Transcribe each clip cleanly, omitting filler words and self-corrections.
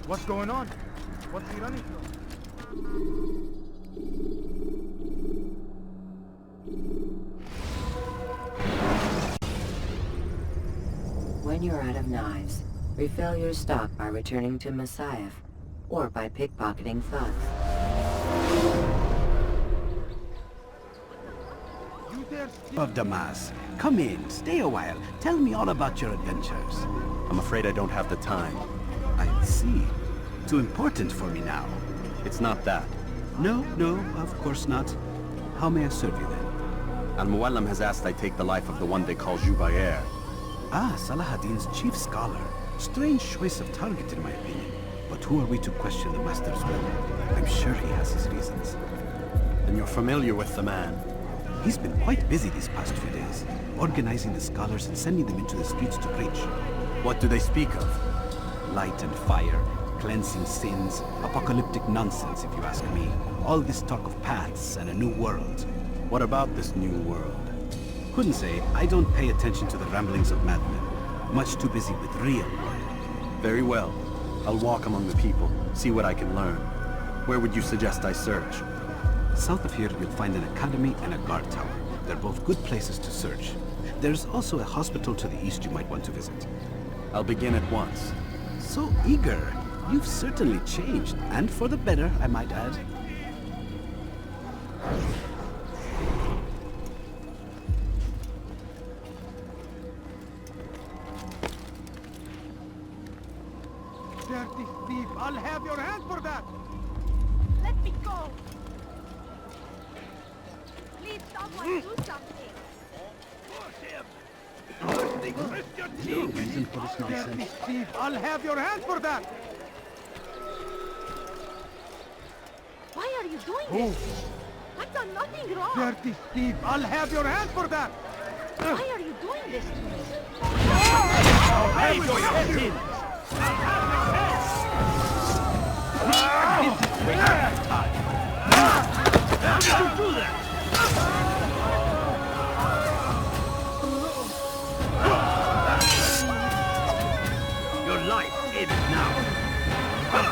What's going on? What's he running from? When you're out of knives, refill your stock by returning to Messiah, or by pickpocketing thugs. Of Damas. Come in, stay a while. Tell me all about your adventures. I'm afraid I don't have the time. I see. Too important for me now. It's not that. No, of course not. How may I serve you then? Al-Muallim has asked I take the life of the one they call GWZab. Ah, Salahadin's chief scholar. Strange choice of target in my opinion. But who are we to question the master's will? I'm sure he has his reasons. Then you're familiar with the man. He's been quite busy these past few days, organizing the scholars and sending them into the streets to preach. What do they speak of? Light and fire, cleansing sins, apocalyptic nonsense if you ask me. All this talk of paths and a new world. What about this new world? Couldn't say. I don't pay attention to the ramblings of madmen. Much too busy with real world. Very well. I'll walk among the people, see what I can learn. Where would you suggest I search? South of here, you'll find an academy and a guard tower. They're both good places to search. There's also a hospital to the east you might want to visit. I'll begin at once. So eager. You've certainly changed, and for the better, I might add. Dirty thief! I'll have your hand for that! Let me go! Please, someone do something! No reason for this Dirty nonsense. thief! I'll have your hand for that! Why are you doing this? I've done nothing wrong! Dirty thief! I'll have your hand for that! Why are you doing this to me? I'll have your head in! How did you do that? Your life ends now.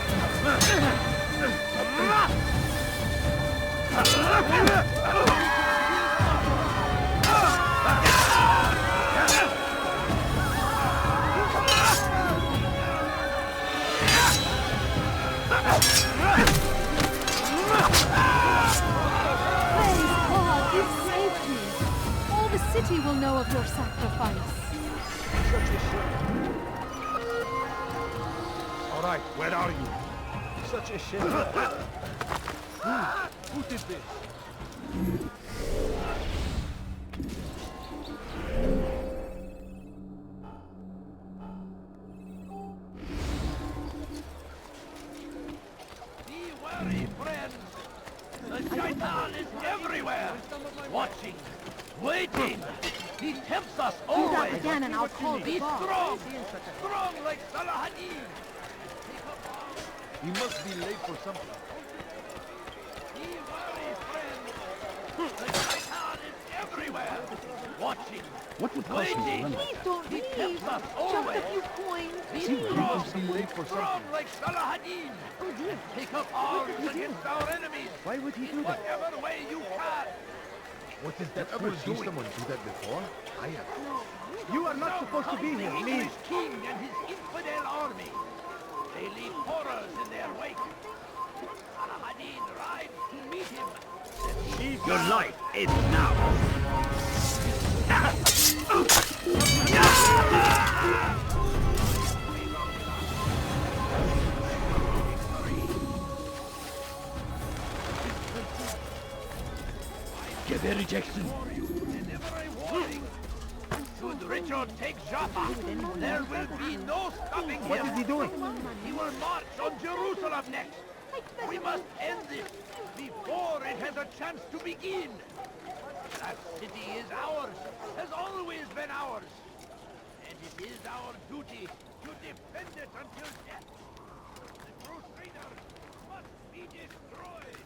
The city will know of your sacrifice. All right, where are you? Such a shame. Who did this? Be wary, friends. The shaitan is everywhere. Watching. Waiting! He tempts us Do that always! again and I'll call Be the guard. strong! Strong like Salahadin! He must be late for something. Be wary, friends! The shaitan is everywhere! Watching! What would cause him to Waiting! run? Please don't He leave. tempts us Just always! a few coins. Be He strong! must be late for Strong something. like Salahadin! Oh dear. Take up arms against our enemies! Why would he In do that? whatever way you can! What is that ever seen someone do that before? I have. You are not supposed to be here, The please. English king and his infidel army. They leave horrors in their wake. Saladin rides to meet him. Your life ends now. Get the rejection. Should Richard take Jaffa, there will be no stopping him. What is he doing? He will march on Jerusalem next. We must end this before it has a chance to begin. That city is ours, has always been ours. And it is our duty to defend it until death. The Crusaders must be destroyed.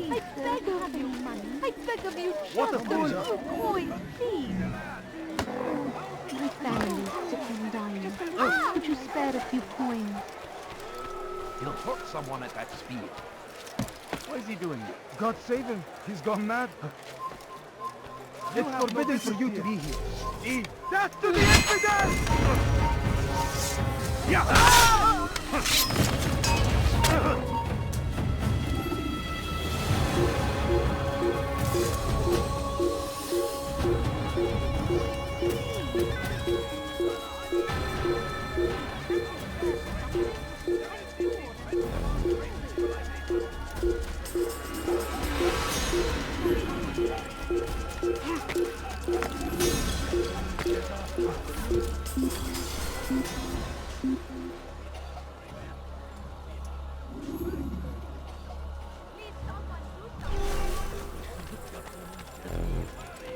please, I beg of you, money. I beg of you, What just a a pleasure. few coins, please. My family is sick and dying. Could you spare a few coins? He'll hurt someone at that speed. What is he doing? God save him. He's gone mad. It's forbidden for you to be here. Death to the infidels!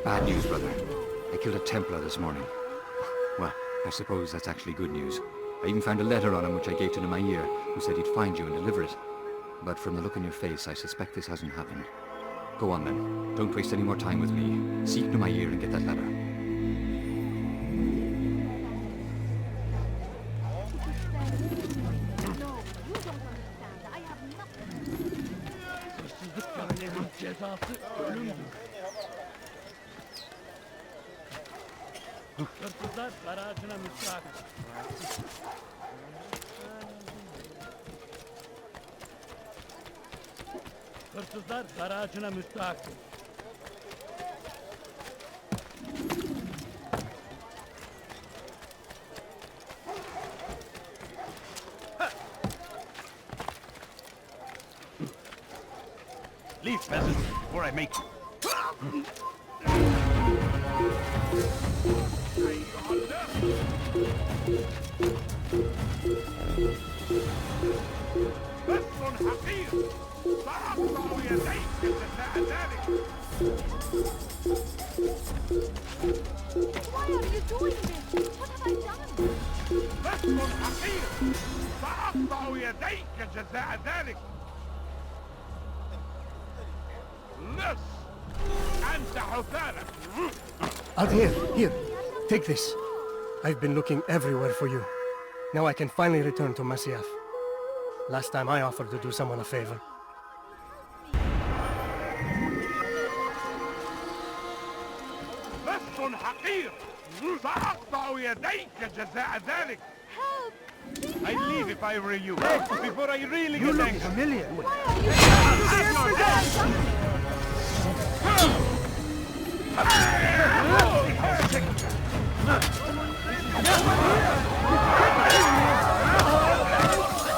Bad news, brother. I killed a Templar this morning. Well, I suppose that's actually good news. I even found a letter on him which I gave to Altaïr, who said he'd find you and deliver it. But from the look on your face, I suspect this hasn't happened. Go on then. Don't waste any more time with me. Seek Altaïr and get that letter. Cezası ölümdür. Hırsızlar garajına müstahak. Hırsızlar garajına müstahak. Leave, peasant, before I make you. Why are you doing this? What have I done? سأقطع يديك جزاء ذلك. لص أنت حثالك. Altaïr, here, take this. I've been looking everywhere for you. Now I can finally return to Masyaf. Last time I offered to do someone a favor. لص حقير. سأقطع يديك جزاء ذلك. Help! I'd leave if I were you. Before I really You get look angry. familiar.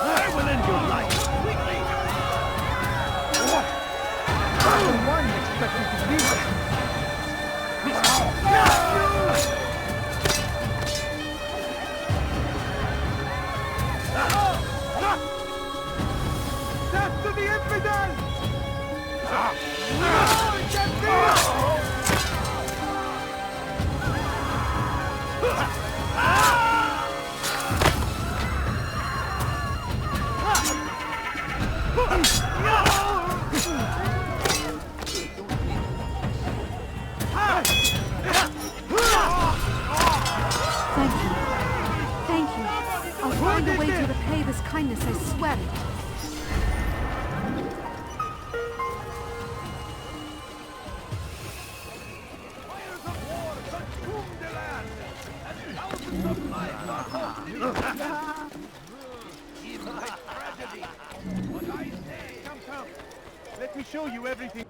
I will end your life. One expected to be there. Death to the infidels! It can't be! Thank you. Thank you. I'll find a way to repay this kindness, I swear it. Fires of war consume the land, and thousands of lives are lost. Seems like tragedy. What I say. Come. Let me show you everything.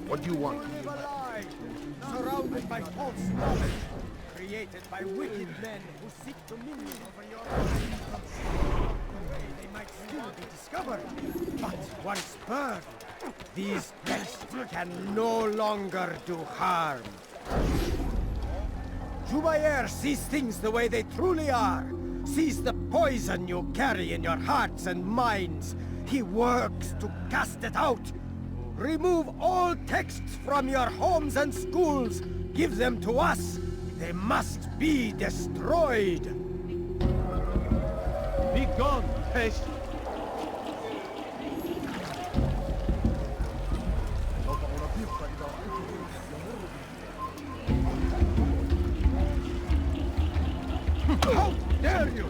What do you want? Surrounded by false knowledge, created by wicked men who seek dominion over your life. They might still be discovered, but once burned, these pests can no longer do harm. Jubair sees things the way they truly are, sees the poison you carry in your hearts and minds. He works to cast it out. Remove all texts from your homes and schools. Give them to us. They must be destroyed. Be gone, pest! How dare you!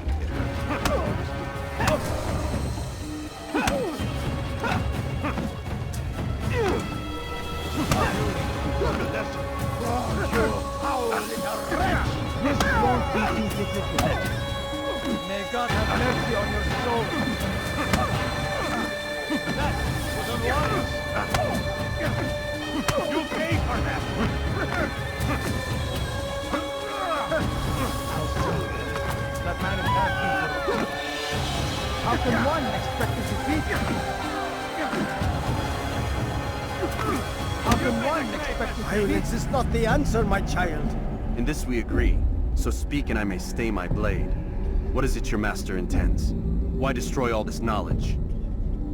This won't be too difficult. May God have mercy on your soul. That was unwise. You pay for that! That man is asking for it. How can one expect to defeat him? How can one expect to defeat him? Violence is not the answer, my child. In this we agree, so speak and I may stay my blade. What is it your master intends? Why destroy all this knowledge?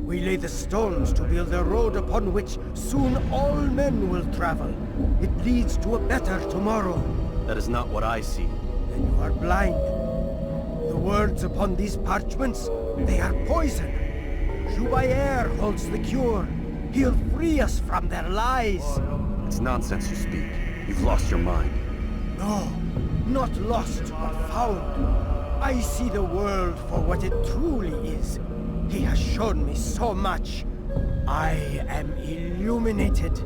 We lay the stones to build a road upon which soon all men will travel. It leads to a better tomorrow. That is not what I see. Then you are blind. The words upon these parchments, they are poison. Jubair holds the cure. He'll free us from their lies. It's nonsense you speak. You've lost your mind. No, not lost, but found. I see the world for what it truly is. He has shown me so much. I am illuminated.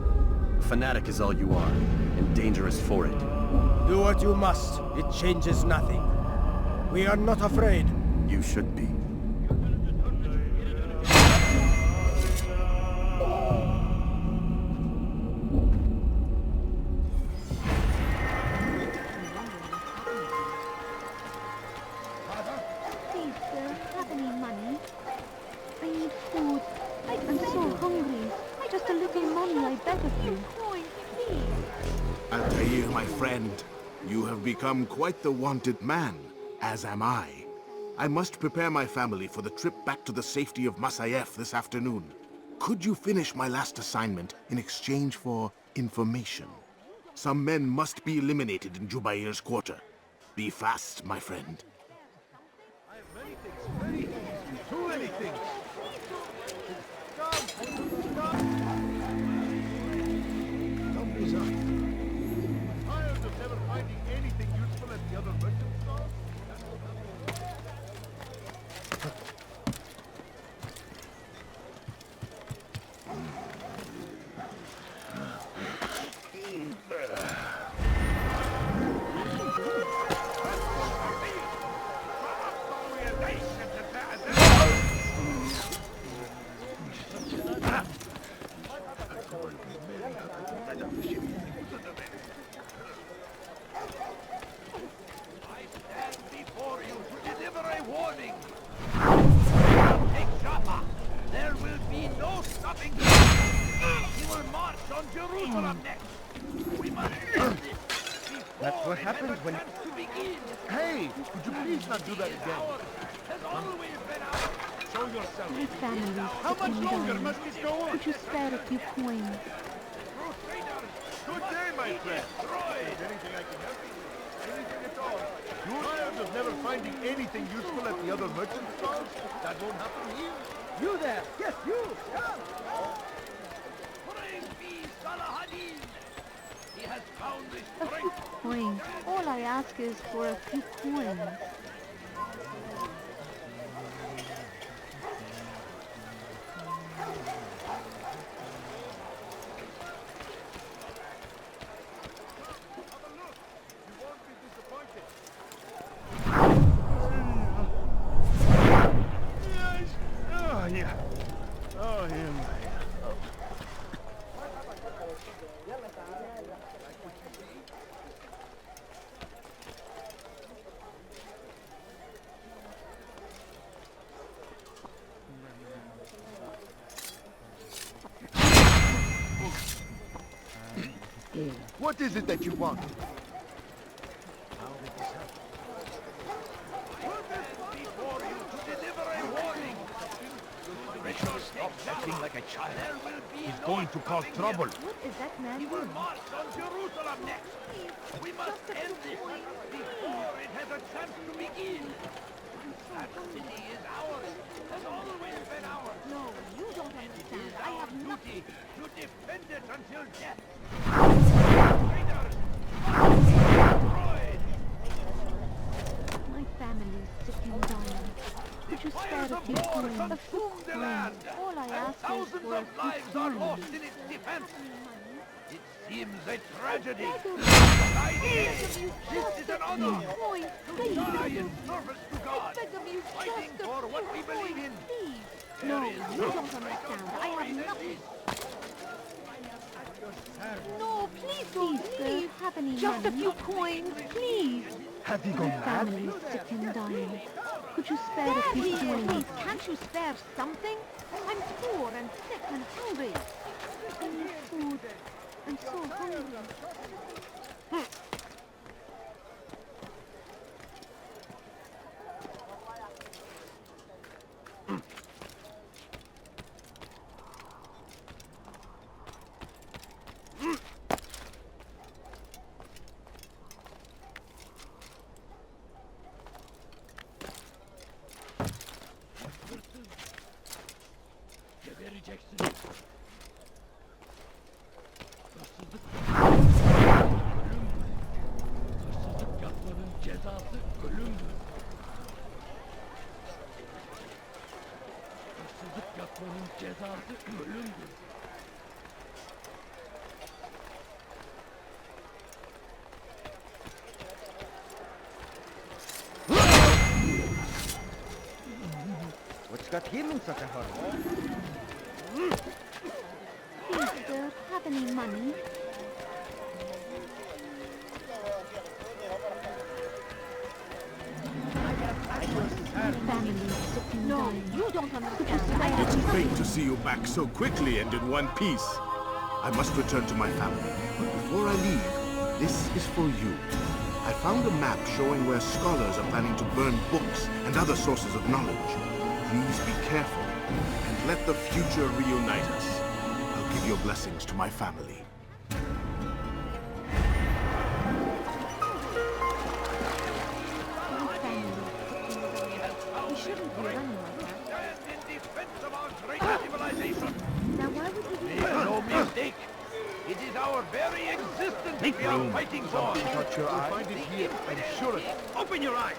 A fanatic is all you are, and dangerous for it. Do what you must. It changes nothing. We are not afraid. You should be. Please, sir, have any money? I need food. I'm so hungry. Just a little money, I beg of you. Please. Altaïr, my friend, you have become quite the wanted man, as am I. I must prepare my family for the trip back to the safety of Masyaf this afternoon. Could you finish my last assignment in exchange for information? Some men must be eliminated in Jubair's quarter. Be fast, my friend. I have many things, too many things. Stop! Don't be sorry. Tired of never finding anything useful at the other merchant stalls? That's what happens when... Hey, could you please not do that again? Show yourself. My family How much longer must this go on? Could you spare a few coins? Good day, my friend. Anything I can help you with? Anything at all. You're tired of never finding anything useful at the other merchant stalls? That won't happen here. You there! Yes, you! Come! Praise be Salahadin! He has found the A strength. few coins. All I ask is for a few coins. What is it that you want? Before you to deliver a warning. Stop acting like a child. He's going to cause trouble. What is that man He will doing? march on Jerusalem next. We must end this before it has a chance to begin. That city is ours, has always been ours. No, you don't understand. I have nothing. Duty to defend it until death. My family is sick and dying. Could you spare a few coins? A few coins. All I ask is Thousands for a of few lives are coins. lost in its defense. It seems a tragedy. I beg of I you, say, just a this is an few honor. coins, To please. die in service to God. I beg of you, Fighting just a for what we few believe coins, in. please. No, There is you no don't understand. I have nothing. this. No, please, do you have any just money? A few coins, please. Have you gone My mad? family is sick and dying. Could you spare a few coins? Please, can't you spare something? I'm poor and sick and hungry. I need food. I'm so hungry. Vereceksin. Hırsızlık yapmanın cezası ölümdür. Hırsızlık yapmanın cezası ölümdür. What's got him in such a hurry? Please, sir, have any money? My family is sick and dying. You don't understand. It's great to see you back so quickly and in one piece. I must return to my family. But before I leave, this is for you. I found a map showing where scholars are planning to burn books and other sources of knowledge. Please be careful and let the future reunite us. I'll give your blessings to my family. My family is sick and dying. We shouldn't be running like that. Stand in defense of our great civilization. Now why would we do Make that? no mistake. It is our very existence we are fighting for. Touch your eye. Find it here. I'm sure of it. Open your eyes.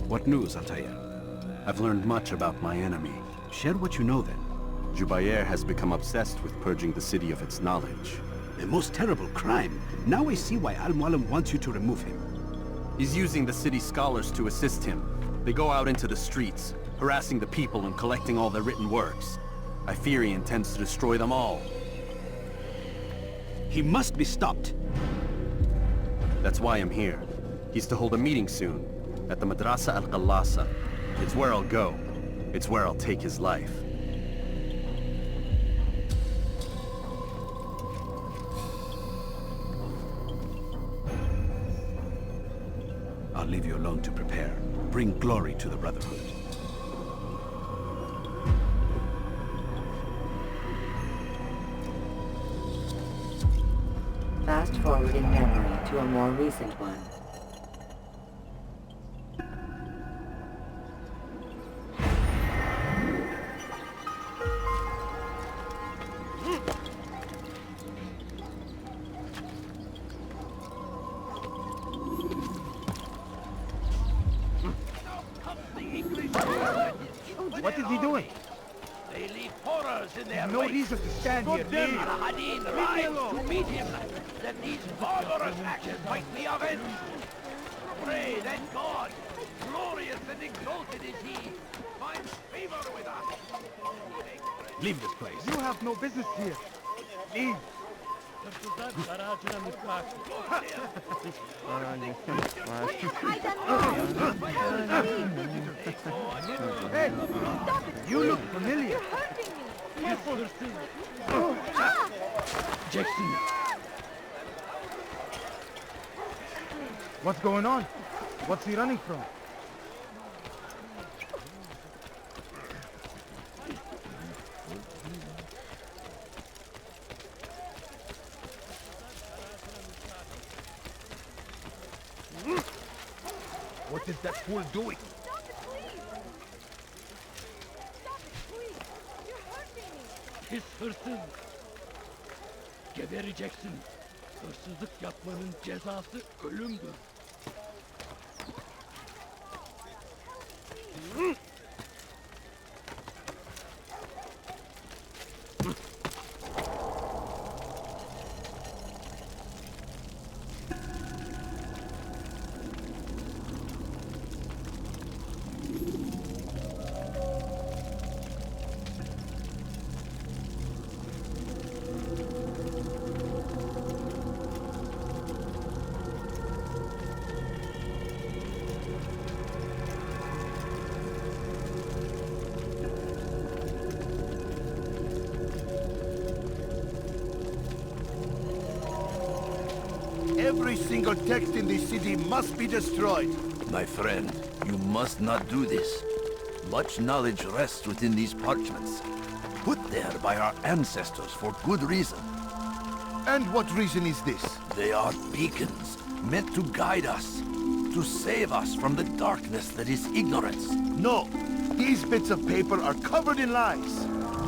What news, Altaïr? I've learned much about my enemy. Share what you know then. GWZab has become obsessed with purging the city of its knowledge. A most terrible crime. Now I see why Al-Mualim wants you to remove him. He's using the city scholars to assist him. They go out into the streets, harassing the people and collecting all their written works. I fear he intends to destroy them all. He must be stopped. That's why I'm here. He's to hold a meeting soon, at the Madrasa al-Qallasa. It's where I'll go. It's where I'll take his life. I'll leave you alone to prepare. Bring glory to the Brotherhood. Fast-forwarding memory to a more recent one. What is he doing? They leave horrors in their No wake. reason to stand here. Leave. Al-Hadin rides to meet him, that these barbarous actions might be avenged. Pray that God, glorious and exalted is he, finds favor with us. Leave this place. You have no business here. Leave. Hey, you look familiar. Jackson. What's going on? What's he running from? What is that fool doing? Stop it, please! Stop it, please! You're hurting me! Pis hırsız. Gebereceksin. Hırsızlık yapmanın cezası ölümdür. Every single text in this city must be destroyed. My friend, you must not do this. Much knowledge rests within these parchments, put there by our ancestors for good reason. And what reason is this? They are beacons, meant to guide us, to save us from the darkness that is ignorance. No, these bits of paper are covered in lies.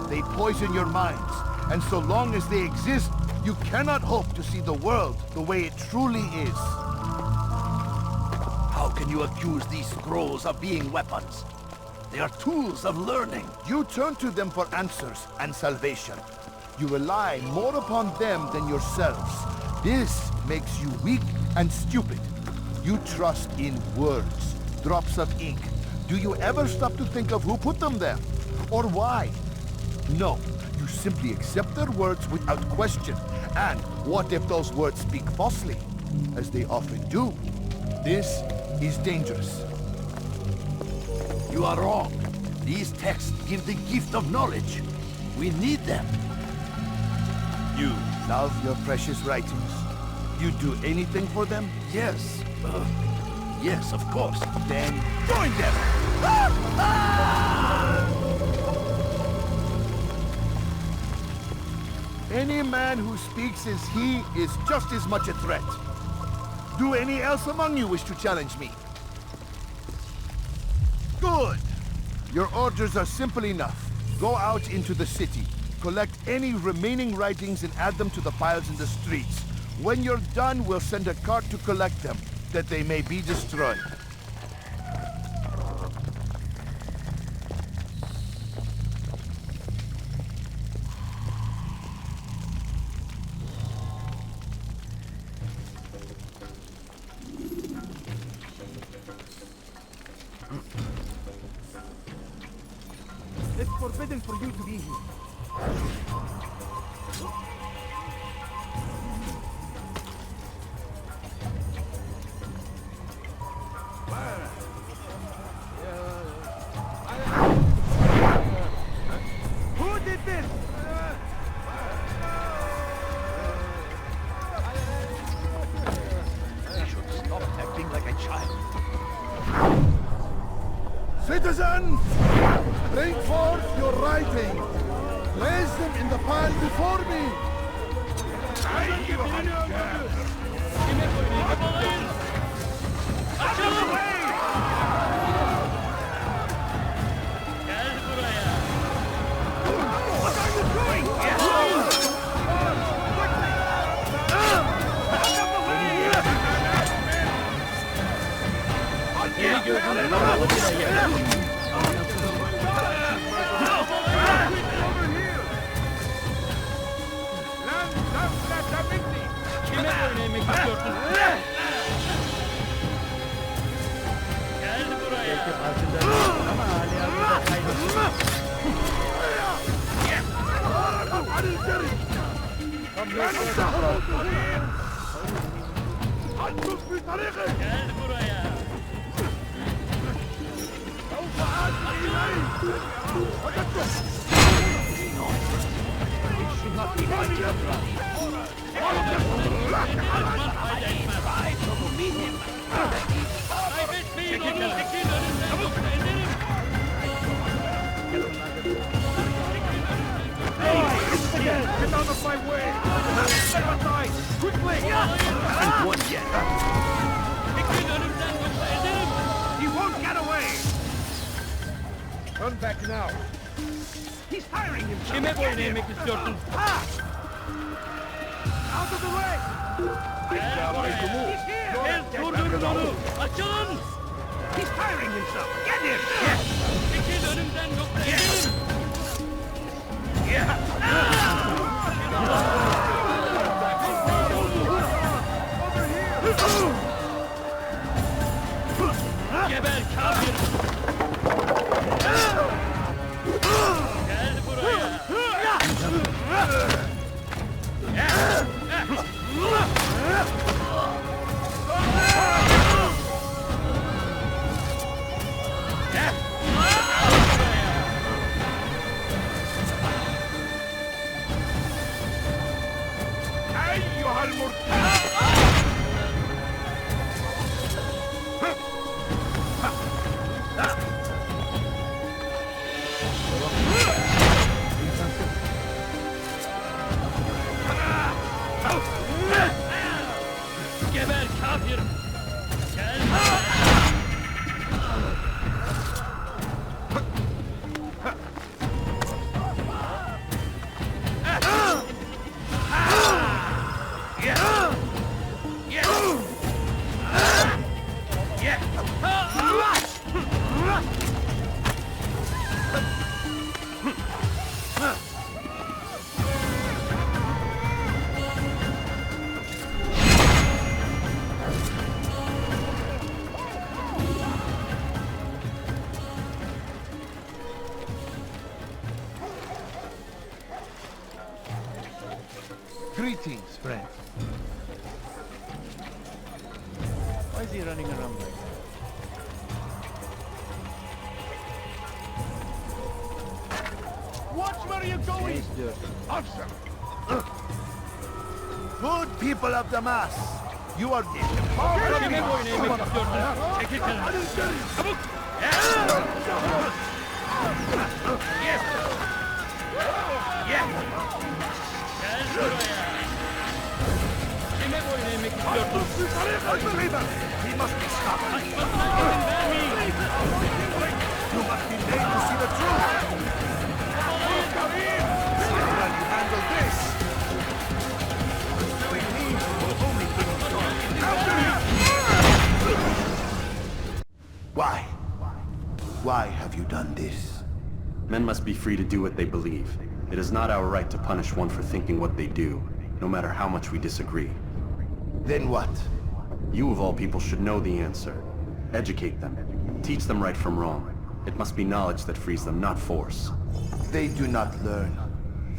They poison your minds, and so long as they exist, you cannot hope to see the world the way it truly is. How can you accuse these scrolls of being weapons? They are tools of learning. You turn to them for answers and salvation. You rely more upon them than yourselves. This makes you weak and stupid. You trust in words, drops of ink. Do you ever stop to think of who put them there? Or why? No, you simply accept their words without question. And what if those words speak falsely? As they often do. This is dangerous. You are wrong. These texts give the gift of knowledge. We need them. You love your precious writings. You do anything for them? Yes. Yes, of course. Then join them! Any man who speaks as he is just as much a threat. Do any else among you wish to challenge me? Good! Your orders are simple enough. Go out into the city, collect any remaining writings and add them to the piles in the streets. When you're done, we'll send a cart to collect them, that they may be destroyed. It's forbidden for you to be here. Who did this? You should stop acting like a child. Citizen! Bring forth your writing. Place them in the pile before me. What are you doing? Gel buraya. Get out of my way! Step aside! Quickly! And one yet! He won't get away! Turn back now! He's firing himself! Kime boyun eğmek istiyorsun? Out of the way! Gel buraya. He's here! Gel durdurun onu. Açılın. He's firing himself! Get him! Yes! Çekil önümden yoksa ederim. Geber kafir! Gel buraya! أيها المرتد! Geber kafir! Gel! Greetings, friend. Why is he running around like that? Watch where you're going! Awesome! Good people of the mass, you are Kime boyun eğmek istiyorsun? Çekil kenara. Çabuk! Yes! Yes! Gel buraya! Kime boyun eğmek istiyorsun? He must be stopped! Açmasına izin vermeyin! You must be made to see the truth! See how you handle this! Pursuing me will only bring you harm. After him! Why? Why have you done this? Men must be free to do what they believe. It is not our right to punish one for thinking what they do, no matter how much we disagree. Then what? You of all people should know the answer. Educate them. Teach them right from wrong. It must be knowledge that frees them, not force. They do not learn,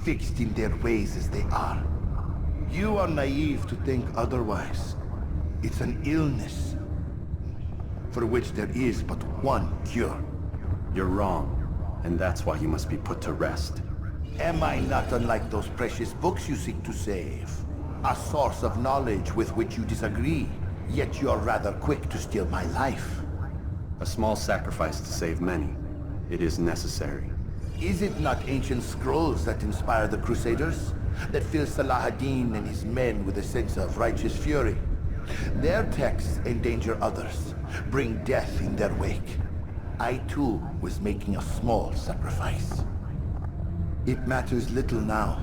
fixed in their ways as they are. You are naive to think otherwise. It's an illness for which there is but one cure. You're wrong, and that's why you must be put to rest. Am I not unlike those precious books you seek to save? A source of knowledge with which you disagree, yet you are rather quick to steal my life. A small sacrifice to save many. It is necessary. Is it not ancient scrolls that inspire the Crusaders? That fill Salah ad-Din and his men with a sense of righteous fury? Their texts endanger others, bring death in their wake. I too was making a small sacrifice. It matters little now.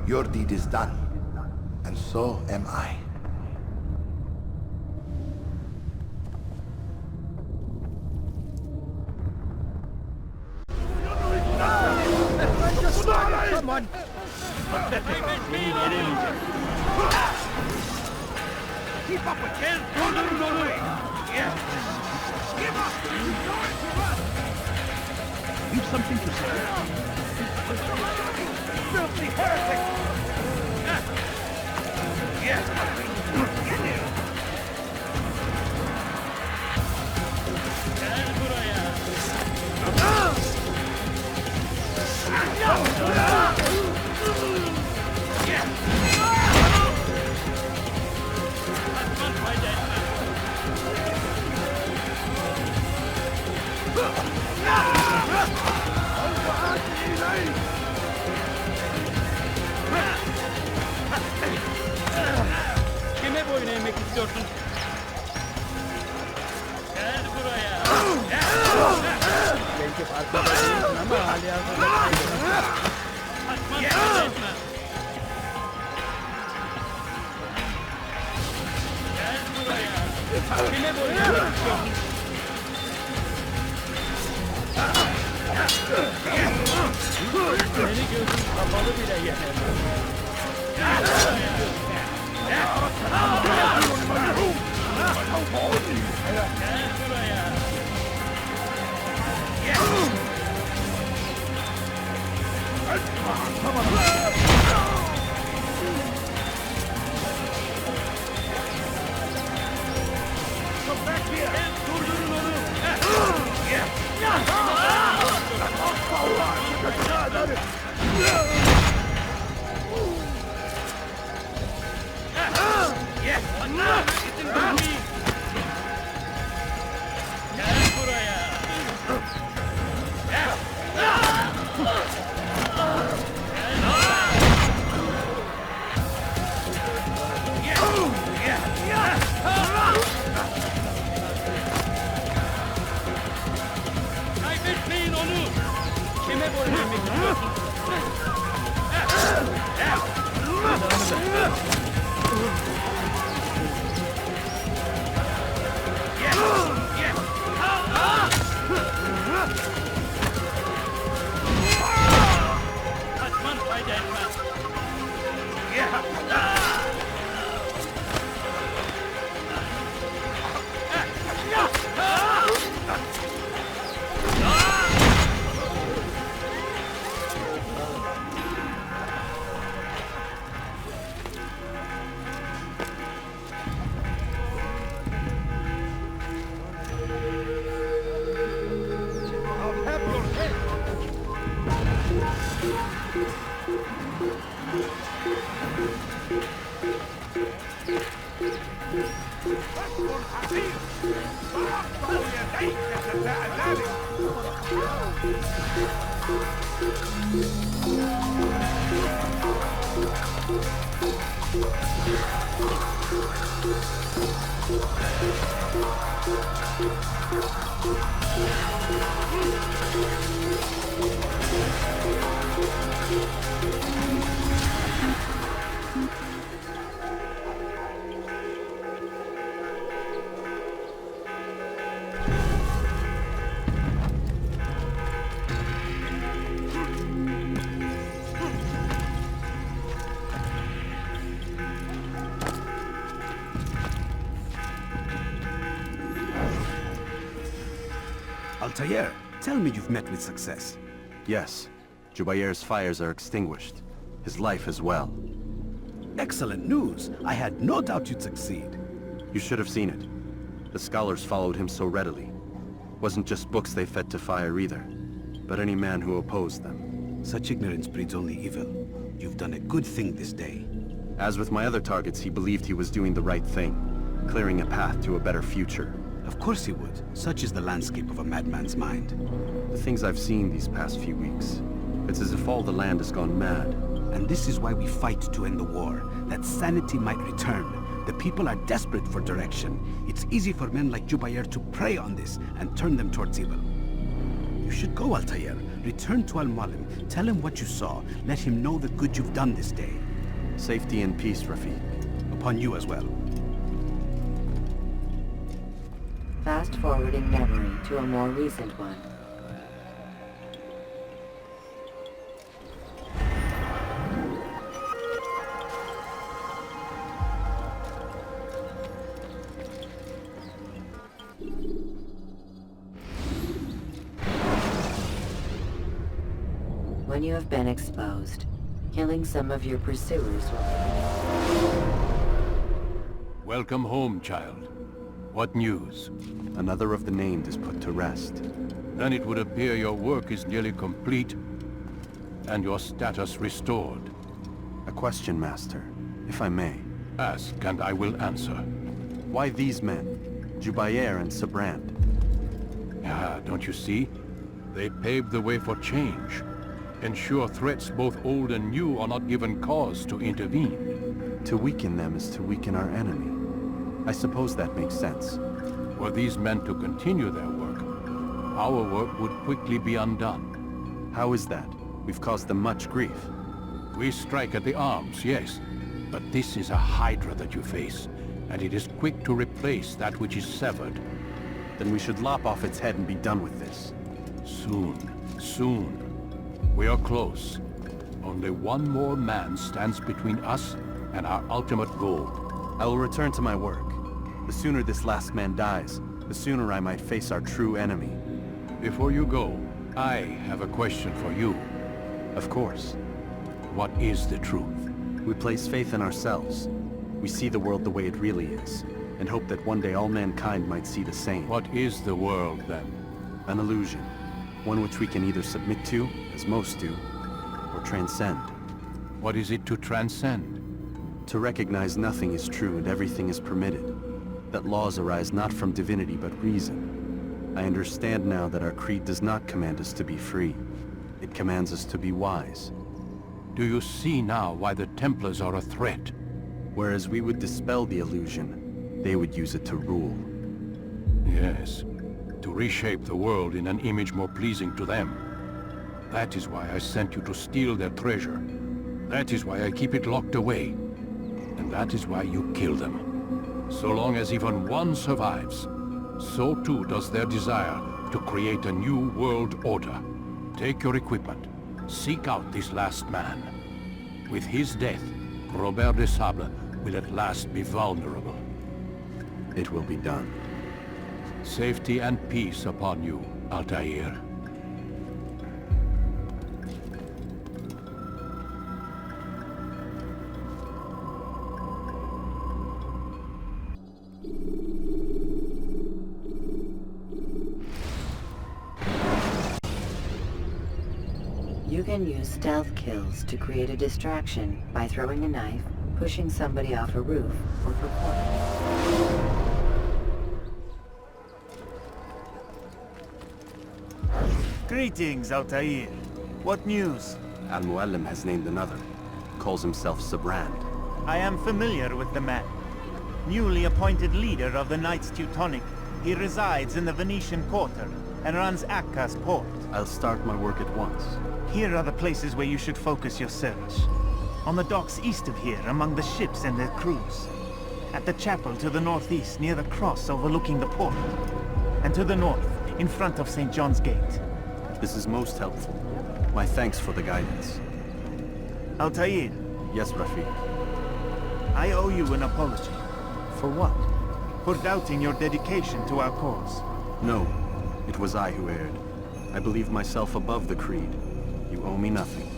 Your deed is done, and so am I. Come on! Keep up with him! Don't let him go away! Yeah! Give up! You've something to say? Filthy heretic! Yeah! Get him! bekliyorsun? Gel buraya. Belki farkında değilsin ama hali hazırda kaybeder. Kaçma etme. Gel buraya. Kime boyuyorsun? Seni gözün kapalı bile yenemez. Gel buraya. Durdurun onu. Gel buraya. Kaybetmeyin onu. Kime boyun eğmek istiyorsun? Kaçman fayda etmez. I'll have your head. Altaïr, tell me you've met with success. Yes. Jubayr's fires are extinguished. His life as well. Excellent news. I had no doubt you'd succeed. You should have seen it. The scholars followed him so readily. Wasn't just books they fed to fire either, but any man who opposed them. Such ignorance breeds only evil. You've done a good thing this day. As with my other targets, he believed he was doing the right thing, clearing a path to a better future. Of course he would. Such is the landscape of a madman's mind. The things I've seen these past few weeks, it's as if all the land has gone mad. And this is why we fight to end the war, that sanity might return. The people are desperate for direction. It's easy for men like Jubayr to prey on this and turn them towards evil. You should go, Altaïr. Return to Al-Malim. Tell him what you saw. Let him know the good you've done this day. Safety and peace, Rafiq. Upon you as well. Fast-forwarding memory to a more recent one. When you have been exposed, killing some of your pursuers will... Welcome home, child. What news? Another of the named is put to rest. Then it would appear your work is nearly complete, and your status restored. A question, Master, if I may. Ask, and I will answer. Why these men? Jubayr and Sabrand? Ah, don't you see? They paved the way for change. Ensure threats both old and new are not given cause to intervene. To weaken them is to weaken our enemy. I suppose that makes sense. Were these men to continue their work, our work would quickly be undone. How is that? We've caused them much grief. We strike at the arms, yes, but this is a hydra that you face, and it is quick to replace that which is severed. Then we should lop off its head and be done with this. Soon, soon. We are close. Only one more man stands between us and our ultimate goal. I will return to my work. The sooner this last man dies, the sooner I might face our true enemy. Before you go, I have a question for you. Of course. What is the truth? We place faith in ourselves. We see the world the way it really is, and hope that one day all mankind might see the same. What is the world, then? An illusion. One which we can either submit to, as most do, or transcend. What is it to transcend? To recognize nothing is true and everything is permitted. That laws arise not from divinity but reason. I understand now that our creed does not command us to be free. It commands us to be wise. Do you see now why the Templars are a threat? Whereas we would dispel the illusion, they would use it to rule. Yes, to reshape the world in an image more pleasing to them. That is why I sent you to steal their treasure. That is why I keep it locked away. And that is why you kill them. So long as even one survives, so too does their desire to create a new world order. Take your equipment. Seek out this last man. With his death, Robert de Sable will at last be vulnerable. It will be done. Safety and peace upon you, Altaïr. You can use stealth kills to create a distraction by throwing a knife, pushing somebody off a roof, or performing. Greetings, Altaïr. What news? Al-Muallim has named another. Calls himself Sabrand. I am familiar with the man. Newly appointed leader of the Knights Teutonic, he resides in the Venetian Quarter and runs Akka's port. I'll start my work at once. Here are the places where you should focus your search. On the docks east of here, among the ships and their crews. At the chapel to the northeast, near the cross overlooking the port. And to the north, in front of St. John's Gate. This is most helpful. My thanks for the guidance. Altaïr. Yes, Rafiq. I owe you an apology. For what? For doubting your dedication to our cause. No, it was I who erred. I believe myself above the creed. You owe me nothing.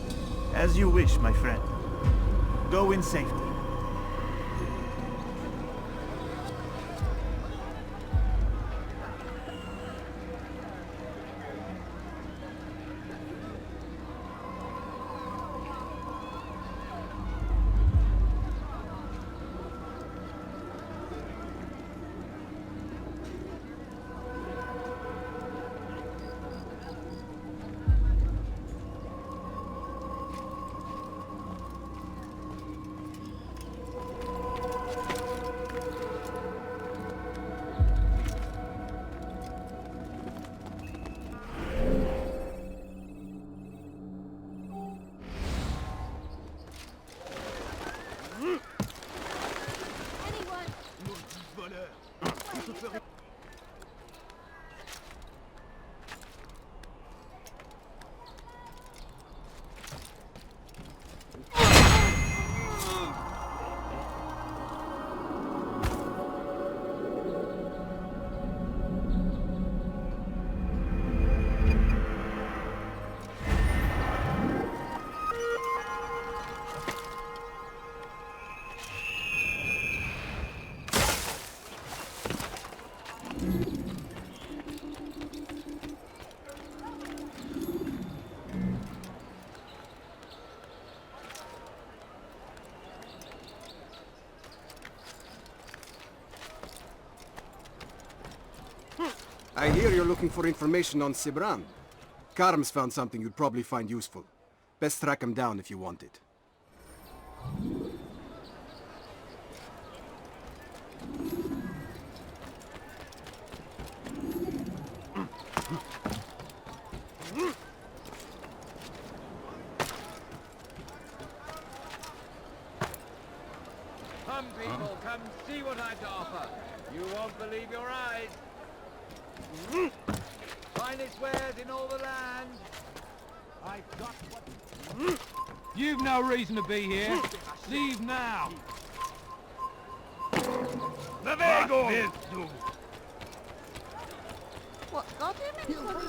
As you wish, my friend. Go in safety. I hear you're looking for information on Sibran. Karm's found something you'd probably find useful. Best track him down if you want it. See what I've to offer. You won't believe your eyes. Finest wares in all the land. I've got what... You've no reason to be here. Leave now. What's got him in control?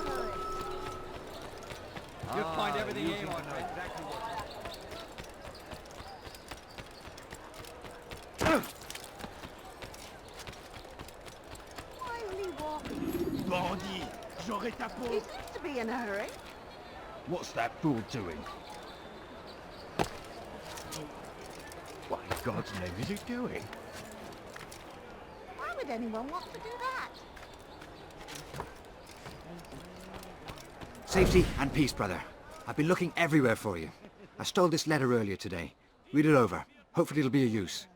You'll find everything here on exactly what... Why will he walk? Bandit, j'aurai ta peau. He seems to be in a hurry. What's that fool doing? What in God's name is he doing? Why would anyone want to do that? Safety and peace, brother. I've been looking everywhere for you. I stole this letter earlier today. Read it over. Hopefully it'll be of use.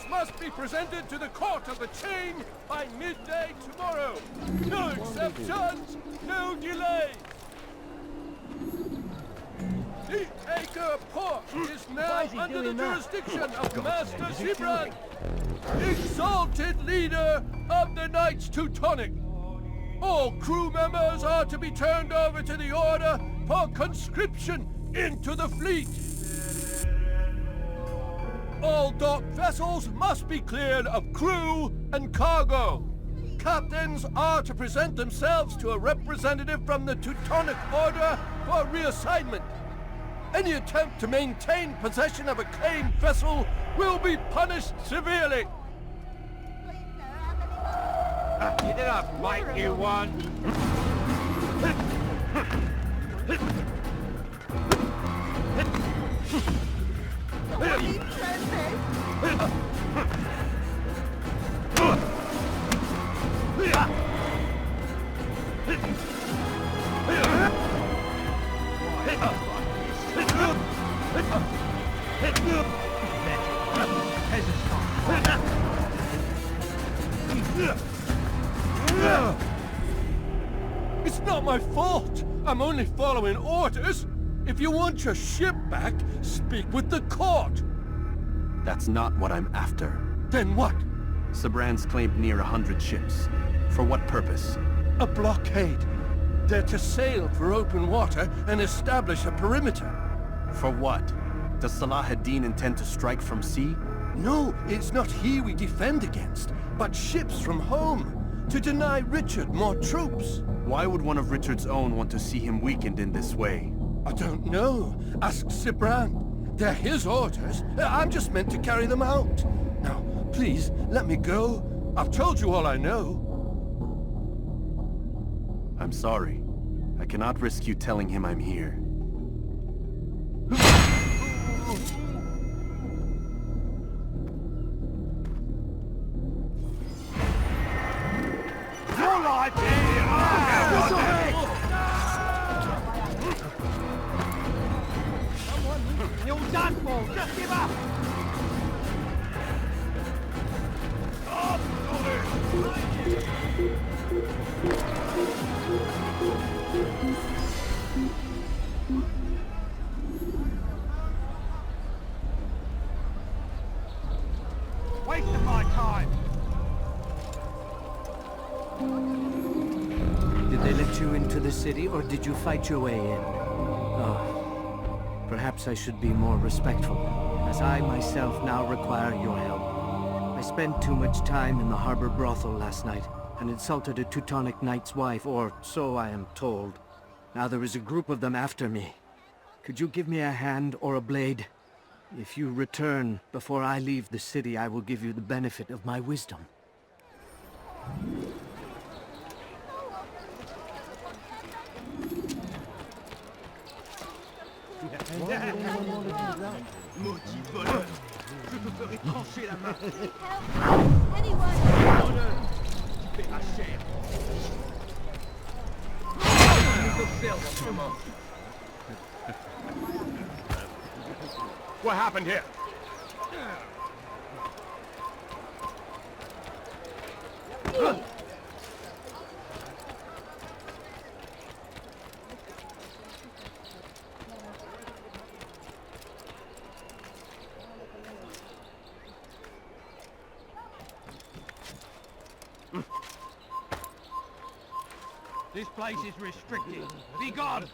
Must be presented to the court of the chain by midday tomorrow. No exceptions, no delay. The Acre Port is now under the jurisdiction of Master Zibran, exalted leader of the Knights Teutonic. All crew members are to be turned over to the Order for conscription into the fleet. All dock vessels must be cleared of crew and cargo. Captains are to present themselves to a representative from the Teutonic Order for reassignment. Any attempt to maintain possession of a claimed vessel will be punished severely. You did a fight, you one. It's not my fault. I'm only following orders. If you want your ship back, speak with the court. That's not what I'm after. Then what? Sabran's claimed near 100 ships. For what purpose? A blockade. They're to sail for open water and establish a perimeter. For what? Does Salah ad-Din intend to strike from sea? No, it's not he we defend against, but ships from home, to deny Richard more troops. Why would one of Richard's own want to see him weakened in this way? I don't know. Ask Zibran. They're his orders. I'm just meant to carry them out. Now, please, let me go. I've told you all I know. I'm sorry. I cannot risk you telling him I'm here. You're done for! Just give up! Wait Did they let you into the city, or did you fight your way in? Oh, perhaps I should be more respectful, as I myself now require your help. I spent too much time in the harbor brothel last night, and insulted a Teutonic knight's wife, or so I am told. Now there is a group of them after me. Could you give me a hand or a blade? If you return before I leave the city, I will give you the benefit of my wisdom. Maudit voleur! Je te ferai trancher la main! Anyone! Voleur! Tu paieras cher! Je t'observe en ce moment! What happened here? This place is restricted. Be gone!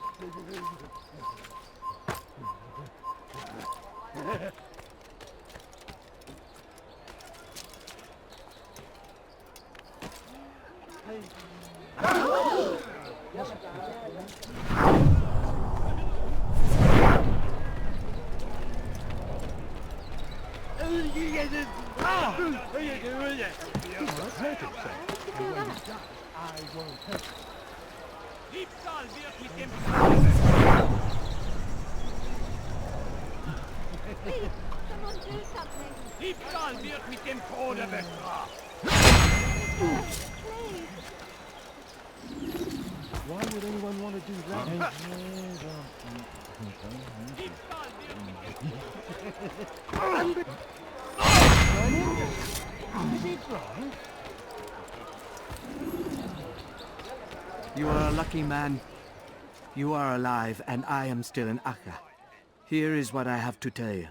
Diebstahl wird mit dem... Please, someone do something. Diebstahl wird mit dem Tode bestraft! Please. Why would anyone want to do that? Diebstahl wird mit dem... Is he blind? You are a lucky man. You are alive, and I am still in Akka. Here is what I have to tell you.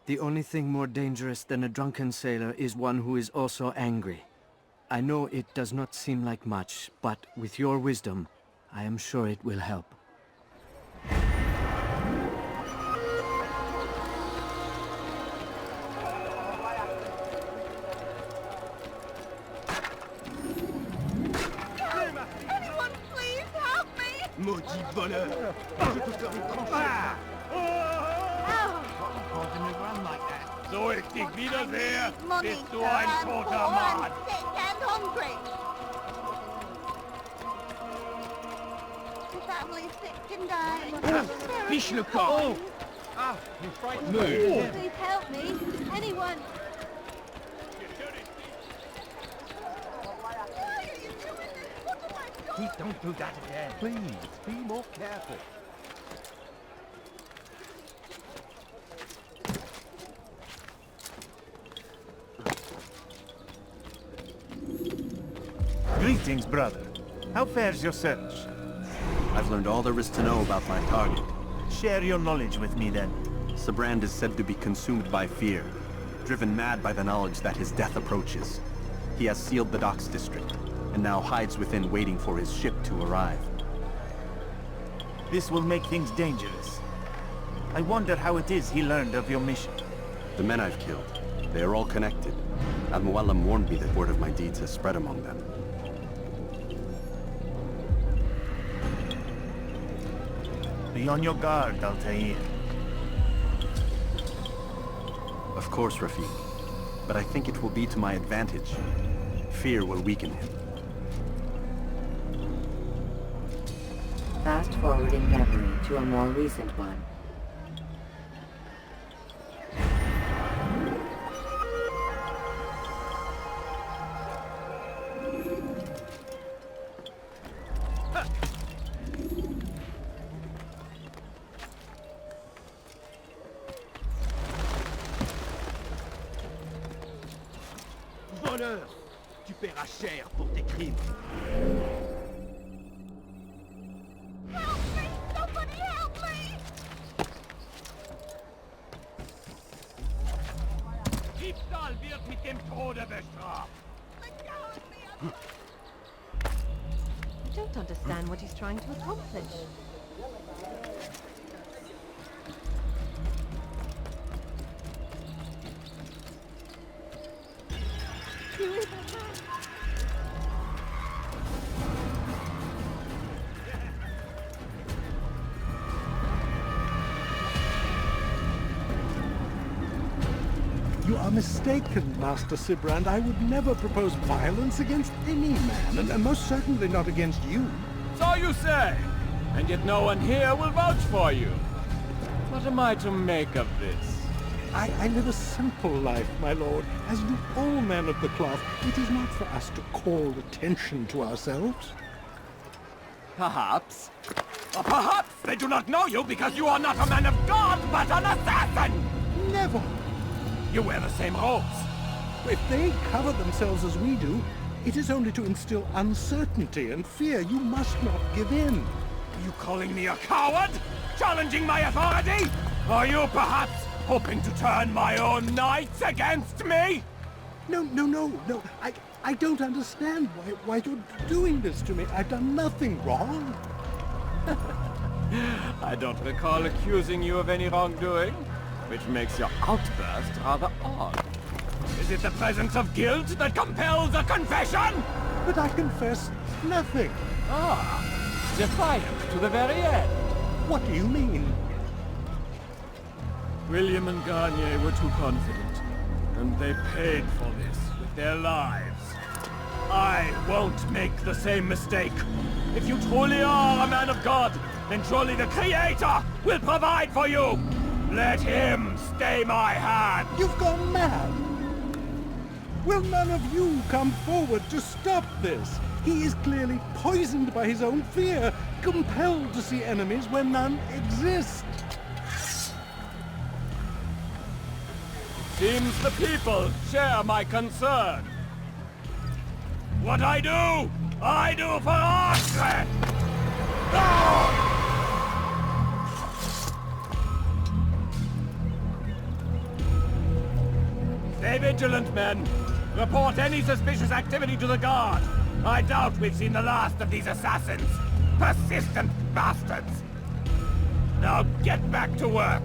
The only thing more dangerous than a drunken sailor is one who is also angry. I know it does not seem like much, but with your wisdom, I am sure it will help. Anyone, please help me! Maudit voleur! Je te ferai trancher! Causing me run like that. So ich dich wiedersehe, Money, bist du sir, ein I'm toter poor Mann! and sick and hungry. The family's sick and dying. Fiche le camp! Ah, you frightened Move! me. Please help me. Anyone. Please don't do that again. Please, be more careful. Greetings, brother. How fares your search? I've learned all there is to know about my target. Share your knowledge with me, then. Sibrand is said to be consumed by fear, driven mad by the knowledge that his death approaches. He has sealed the docks district, and now hides within waiting for his ship to arrive. This will make things dangerous. I wonder how it is he learned of your mission. The men I've killed, they are all connected. Al-Mualim warned me that word of my deeds has spread among them. Be on your guard, Altaïr. Of course, Rafiq. But I think it will be to my advantage. Fear will weaken him. Fast-forwarding memory to a more recent one. Voleur! Tu paieras cher pour tes crimes! Help me! Somebody help me! Diebstahl wird mit dem Tode bestraft! understand what he's trying to accomplish. You are mistaken, Master Sibrand. I would never propose violence against any man, and most certainly not against you. So you say, and yet no one here will vouch for you. What am I to make of this? I live a simple life, my lord, as do all men of the cloth. It is not for us to call attention to ourselves. Perhaps. Or perhaps they do not know you because you are not a man of God, but an assassin! Never! You wear the same robes. If they cover themselves as we do, it is only to instill uncertainty and fear. You must not give in. Are you calling me a coward? Challenging my authority? Are you perhaps hoping to turn my own knights against me? No. I don't understand why you're doing this to me. I've done nothing wrong. I don't recall accusing you of any wrongdoing, which makes your outburst rather odd. Is it the presence of guilt that compels a confession? But I confess nothing. Ah, defiant to the very end. What do you mean? William and Garnier were too confident, and they paid for this with their lives. I won't make the same mistake. If you truly are a man of God, then surely the Creator will provide for you. Let him stay my hand. You've gone mad. Will none of you come forward to stop this? He is clearly poisoned by his own fear, compelled to see enemies where none exist. Seems the people share my concern. What I do for Arthur! Stay vigilant, men. Report any suspicious activity to the guard. I doubt we've seen the last of these assassins. Persistent bastards. Now get back to work.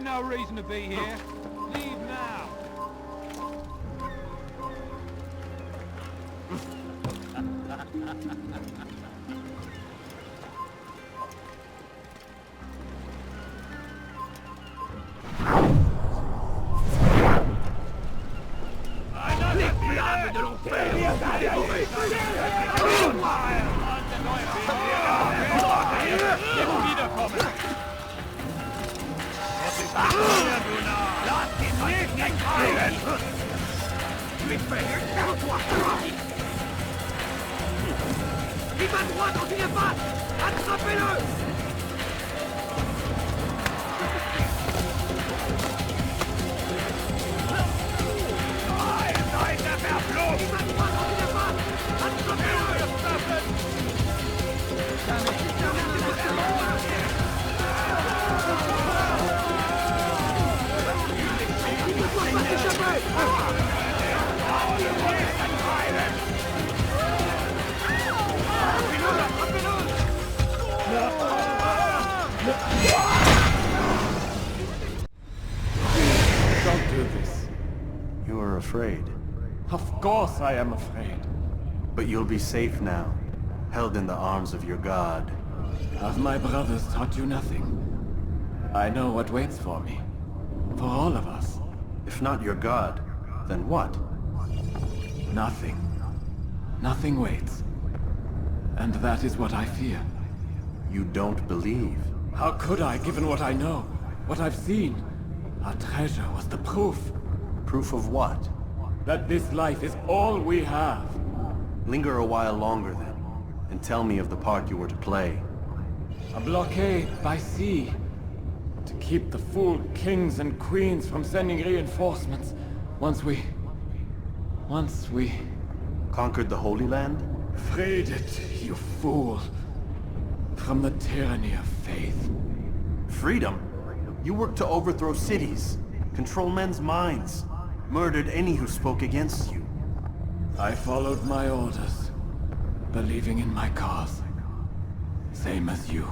No reason to be here. Leave now. Il va droit dans une impasse! Attrapez-le! Don't do this. You are afraid. Of course I am afraid. But you'll be safe now, held in the arms of your god. Have my brothers taught you nothing? I know what waits for me. For all of us. If not your god, then what? Nothing. Nothing waits. And that is what I fear. You don't believe? How could I, given what I know? What I've seen? Our treasure was the proof. Proof of what? That this life is all we have. Linger a while longer then, and tell me of the part you were to play. A blockade by sea. To keep the fool kings and queens from sending reinforcements. Once we... Conquered the Holy Land? Freed it, you fool. From the tyranny of faith. Freedom? You worked to overthrow cities, control men's minds, murdered any who spoke against you. I followed my orders, believing in my cause. Same as you.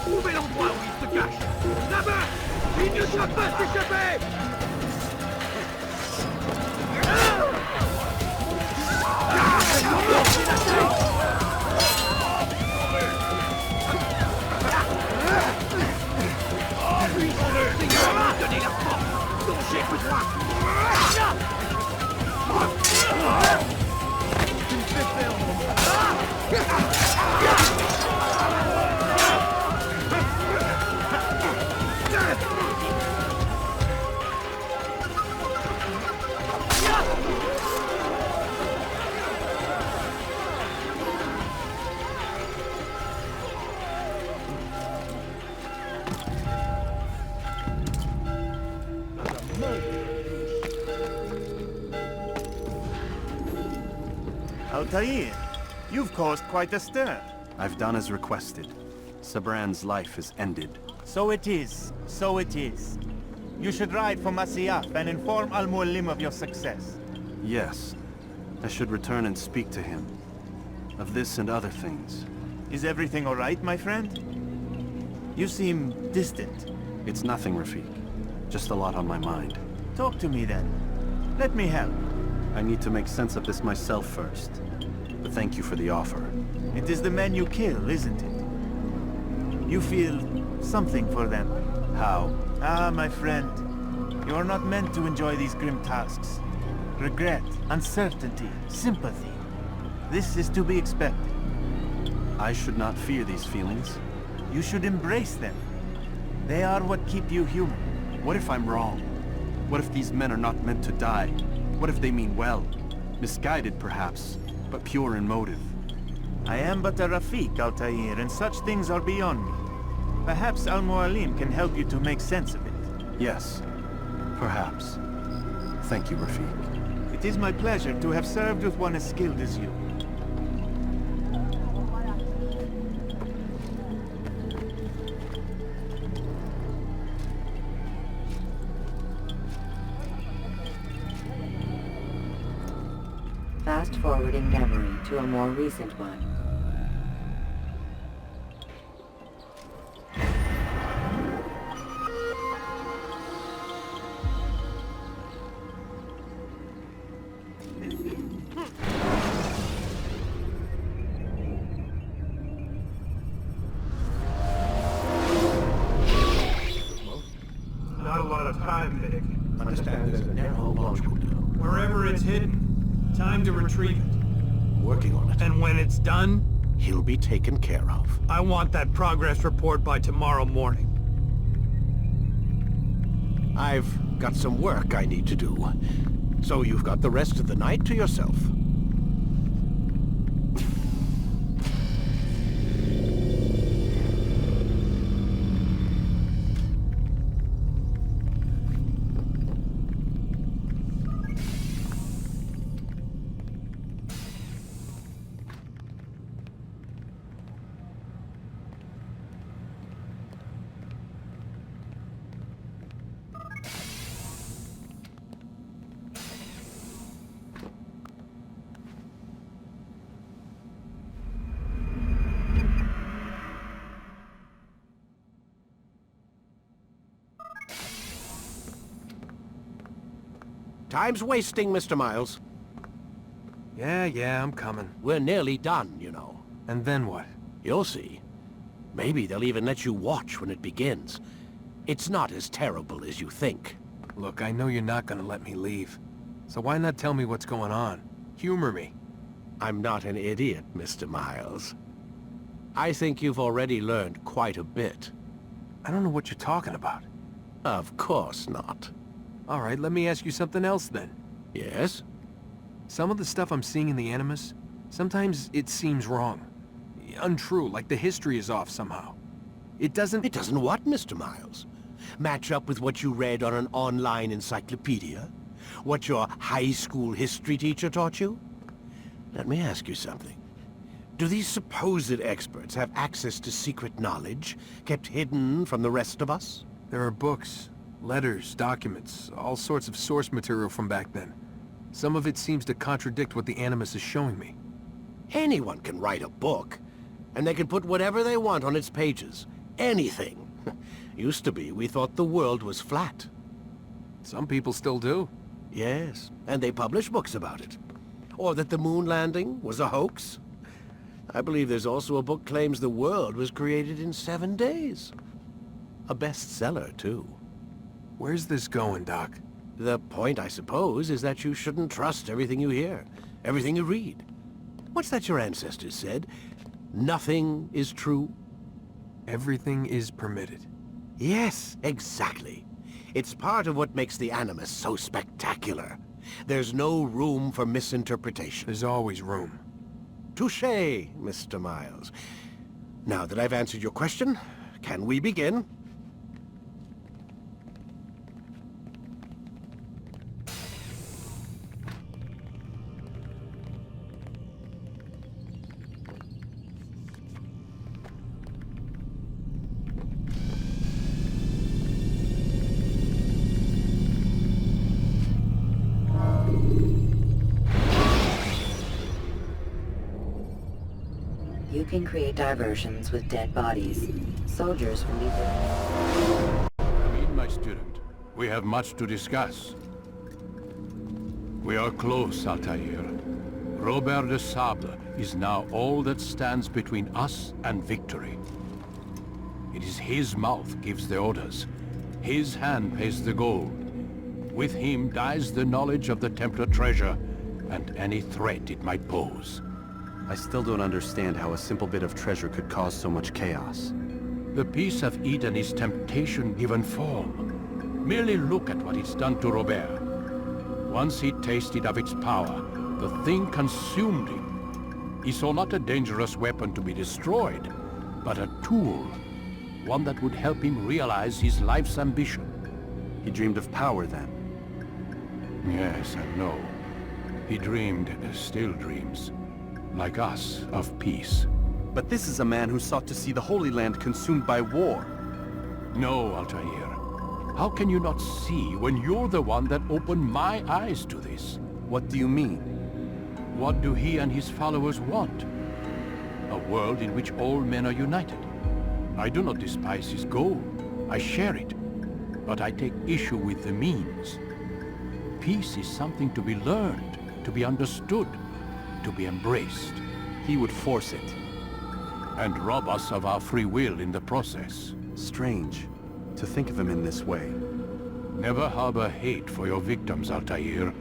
Trouvez l'endroit où il se cache. Là-bas, il ne doit pas s'échapper. Donnez la force. Dongez coup droit. Tu me fais peur, Altaïr, you've caused quite a stir. I've done as requested. Sabran's life is ended. So it is. So it is. You should ride for Masyaf and inform Al-Mualim of your success. Yes. I should return and speak to him. Of this and other things. Is everything all right, my friend? You seem distant. It's nothing, Rafik. Just a lot on my mind. Talk to me then. Let me help. I need to make sense of this myself first. But thank you for the offer. It is the men you kill, isn't it? You feel something for them. How? Ah, my friend. You are not meant to enjoy these grim tasks. Regret, uncertainty, sympathy. This is to be expected. I should not fear these feelings. You should embrace them. They are what keep you human. What if I'm wrong? What if these men are not meant to die? What if they mean well? Misguided, perhaps, but pure in motive. I am but a Rafik, Altaïr, and such things are beyond me. Perhaps Al-Mualim can help you to make sense of it. Yes, perhaps. Thank you, Rafik. It is my pleasure to have served with one as skilled as you. Fast-forwarding memory to a more recent one. Not a lot of time, Nick. Understand there's a narrow launch window. Wherever it's hidden, time to retrieve it. Working on it. And when it's done, He'll be taken care of. I want that progress report by tomorrow morning. I've got some work I need to do. So you've got the rest of the night to yourself. Time's wasting, Mr. Miles. Yeah, I'm coming. We're nearly done, you know. And then what? You'll see. Maybe they'll even let you watch when it begins. It's not as terrible as you think. Look, I know you're not gonna let me leave. So why not tell me what's going on? Humor me. I'm not an idiot, Mr. Miles. I think you've already learned quite a bit. I don't know what you're talking about. Of course not. All right, let me ask you something else then. Yes? Some of the stuff I'm seeing in the Animus, sometimes it seems wrong. Untrue, like the history is off somehow. It doesn't... It doesn't what, Mr. Miles? Match up with what you read on an online encyclopedia? What your high school history teacher taught you? Let me ask you something. Do these supposed experts have access to secret knowledge, kept hidden from the rest of us? There are books, letters, documents, all sorts of source material from back then. Some of it seems to contradict what the Animus is showing me. Anyone can write a book, and they can put whatever they want on its pages. Anything. Used to be, we thought the world was flat. Some people still do. Yes, and they publish books about it. Or that the moon landing was a hoax. I believe there's also a book claims the world was created in 7 days. A bestseller, too. Where's this going, Doc? The point, I suppose, is that you shouldn't trust everything you hear, everything you read. What's that your ancestors said? Nothing is true? Everything is permitted. Yes, exactly. It's part of what makes the Animus so spectacular. There's no room for misinterpretation. There's always room. Touché, Mr. Miles. Now that I've answered your question, can we begin? You can create diversions with dead bodies. Soldiers will be there. Come in, my student. We have much to discuss. We are close, Altaïr. Robert de Sable is now all that stands between us and victory. It is his mouth gives the orders. His hand pays the gold. With him dies the knowledge of the Templar treasure and any threat it might pose. I still don't understand how a simple bit of treasure could cause so much chaos. The piece of Eden is temptation given form. Merely look at what it's done to Robert. Once he tasted of its power, the thing consumed him. He saw not a dangerous weapon to be destroyed, but a tool. One that would help him realize his life's ambition. He dreamed of power then? Yes and no. He dreamed, still dreams. Like us, of peace. But this is a man who sought to see the Holy Land consumed by war. No, Altaïr. How can you not see when you're the one that opened my eyes to this? What do you mean? What do he and his followers want? A world in which all men are united. I do not despise his goal. I share it. But I take issue with the means. Peace is something to be learned, to be understood, to be embraced. He would force it. And rob us of our free will in the process. Strange, to think of him in this way. Never harbor hate for your victims, Altaïr.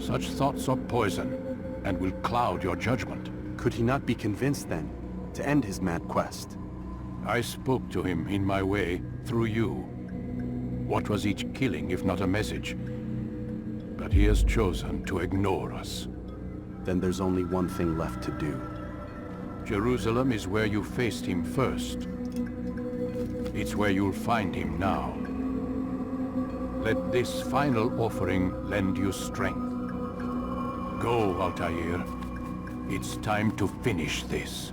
Such thoughts are poison, and will cloud your judgment. Could he not be convinced, then, to end his mad quest? I spoke to him in my way, through you. What was each killing if not a message? But he has chosen to ignore us. Then there's only one thing left to do. Jerusalem is where you faced him first. It's where you'll find him now. Let this final offering lend you strength. Go, Altaïr. It's time to finish this.